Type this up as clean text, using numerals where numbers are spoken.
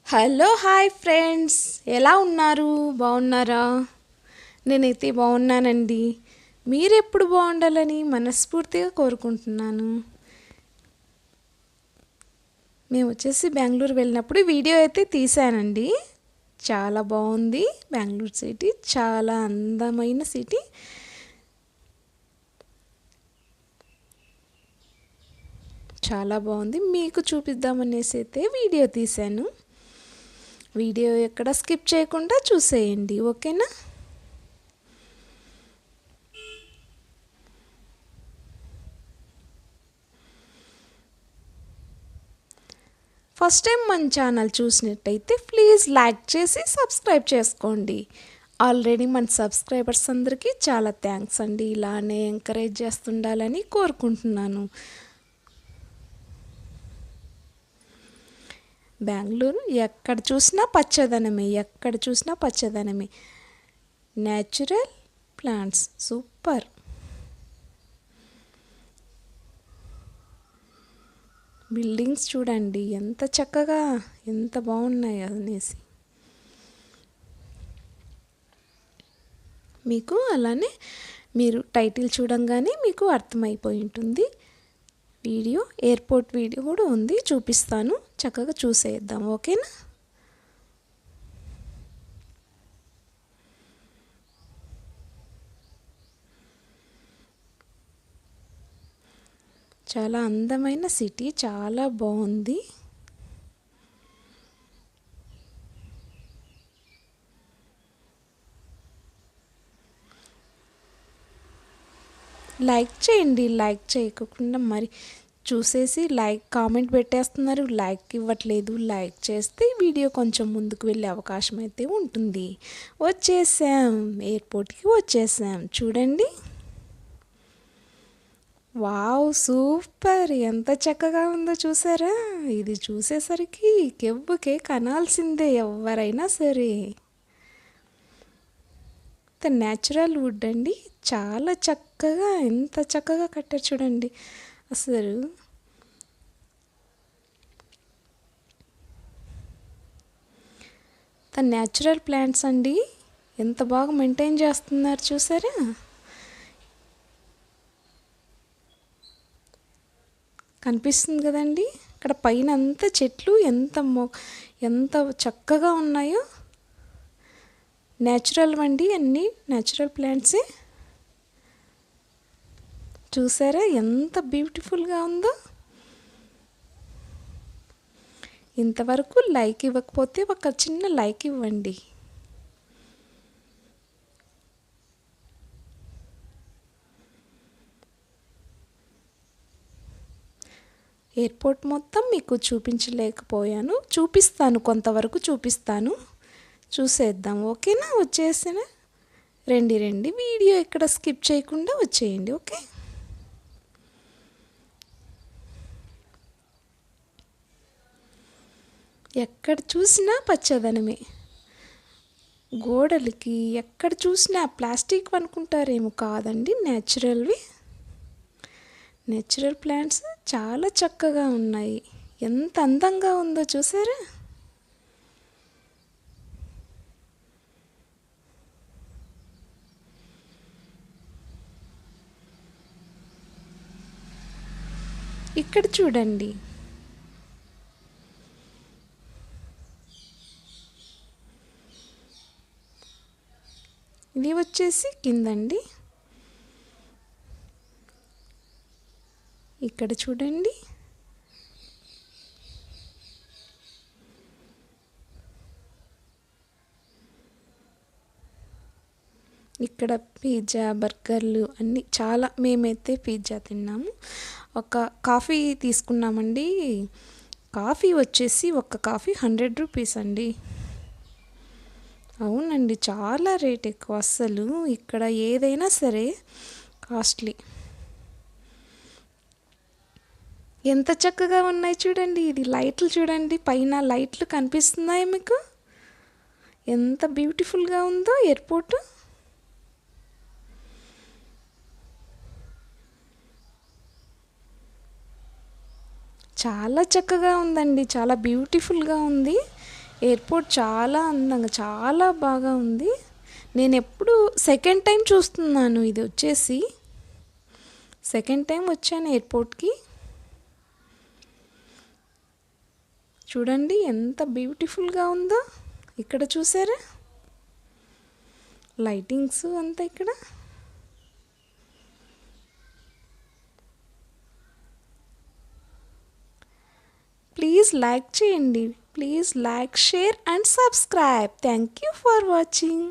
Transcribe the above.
Hello hi friends, ఎలా ఉన్నారు? బాగున్నారా? నేనైతే బాగున్నానండి. మీరెప్పుడు బాగుండాలని మనస్ఫూర్తిగా కోరుకుంటున్నాను. మేము వచ్చేసి బెంగళూరు వెళ్ళినప్పుడు వీడియో అయితే తీసానండి. చాలా బాగుంది. బెంగళూరు సిటీ చాలా అందమైన సిటీ. చాలా బాగుంది. మీకు చూపిద్దామనేసి అయితే వీడియో తీశాను. వీడియో ఎక్కడ స్కిప్ చేయకుండా చూసేయండి, ఓకేనా? ఫస్ట్ టైం మన ఛానల్ చూసినట్టయితే ప్లీజ్ లైక్ చేసి సబ్స్క్రైబ్ చేసుకోండి. ఆల్రెడీ మన సబ్స్క్రైబర్స్ అందరికీ చాలా థ్యాంక్స్ అండి. ఇలానే ఎంకరేజ్ చేస్తుండాలని కోరుకుంటున్నాను. బెంగళూరు ఎక్కడ చూసినా పచ్చదనమే, ఎక్కడ చూసినా పచ్చదనమే. Natural plants super. బిల్డింగ్స్ చూడండి ఎంత చక్కగా, ఎంత బాగున్నాయి అనేసి. మీకు అలానే మీరు టైటిల్ చూడంగానే మీకు అర్థమైపోయి ఉంటుంది. వీడియో ఎయిర్పోర్ట్ వీడియో కూడా ఉంది, చూపిస్తాను. చక్కగా చూసేద్దాం, ఓకేనా? చాలా అందమైన సిటీ, చాలా బాగుంది. లైక్ చేయండి. లైక్ చేయకుండా మరి చూసేసి కామెంట్ పెట్టేస్తున్నారు, లైక్ ఇవ్వట్లేదు. లైక్ చేస్తే వీడియో కొంచెం ముందుకు వెళ్ళే అవకాశం అయితే ఉంటుంది. వచ్చేసాం, ఎయిర్పోర్ట్కి వచ్చేసాం. చూడండి, వావ్ సూపర్, ఎంత చక్కగా ఉందో చూసారా? ఇది చూసేసరికి కెవ్వుకే కనాల్సిందే ఎవరైనా సరే. న్యాచురల్ వుడ్ అండి, చాలా చక్కగా, ఎంత చక్కగా కట్టారు చూడండి. అసలు న్యాచురల్ ప్లాంట్స్ అండి, ఎంత బాగా మెయింటైన్ చేస్తున్నారు చూసారా? కనిపిస్తుంది కదండి, ఇక్కడ పైన అంతా చెట్లు ఎంత చక్కగా ఉన్నాయో. న్యాచురల్ అండి, అన్నీ న్యాచురల్ ప్లాంట్సే. చూసారా ఎంత బ్యూటిఫుల్గా ఉందో? ఇంతవరకు లైక్ ఇవ్వకపోతే ఒక చిన్న లైక్ ఇవ్వండి. ఎయిర్పోర్ట్ మొత్తం మీకు చూపించలేకపోయాను, చూపిస్తాను, కొంతవరకు చూపిస్తాను. చూసేద్దాం, ఓకేనా? వచ్చేసిన రండి వీడియో ఎక్కడ స్కిప్ చేయకుండా వచ్చేయండి, ఓకే? ఎక్కడ చూసినా పచ్చదనమే. గోడలకి ఎక్కడ చూసినా ప్లాస్టిక్ అనుకుంటారేమో, కాదండి, న్యాచురల్వి. న్యాచురల్ ప్లాంట్స్ చాలా చక్కగా ఉన్నాయి. ఎంత అందంగా ఉందో చూసారా? ఇక్కడ చూడండి, ఇది వచ్చేసి కిందండి. ఇక్కడ చూడండి, ఇక్కడ పిజ్జా, బర్గర్లు అన్నీ చాలా. మేమైతే పిజ్జా తిన్నాము, ఒక కాఫీ తీసుకున్నామండి. కాఫీ వచ్చేసి ఒక కాఫీ 100 రూపీస్ అండి. అవునండి, చాలా రేట్ ఎక్కువ. అస్సలు ఇక్కడ ఏదైనా సరే కాస్ట్లీ. ఎంత చక్కగా ఉన్నాయి చూడండి. ఇది లైట్లు చూడండి, పైన లైట్లు కనిపిస్తున్నాయి మీకు? ఎంత బ్యూటిఫుల్గా ఉందో ఎయిర్పోర్ట్. చాలా చక్కగా ఉందండి, చాలా బ్యూటిఫుల్గా ఉంది. ఎయిర్పోర్ట్ చాలా అందంగా చాలా బాగా ఉంది. నేను ఎప్పుడు సెకండ్ టైం చూస్తున్నాను, ఇది వచ్చేసి సెకండ్ టైం వచ్చాను ఎయిర్పోర్ట్కి. చూడండి ఎంత బ్యూటిఫుల్గా ఉందో. ఇక్కడ చూసారా లైటింగ్స్ అంతా ఇక్కడ. ప్లీజ్ లైక్ చేయండి. Please like, share and subscribe. Thank you for watching.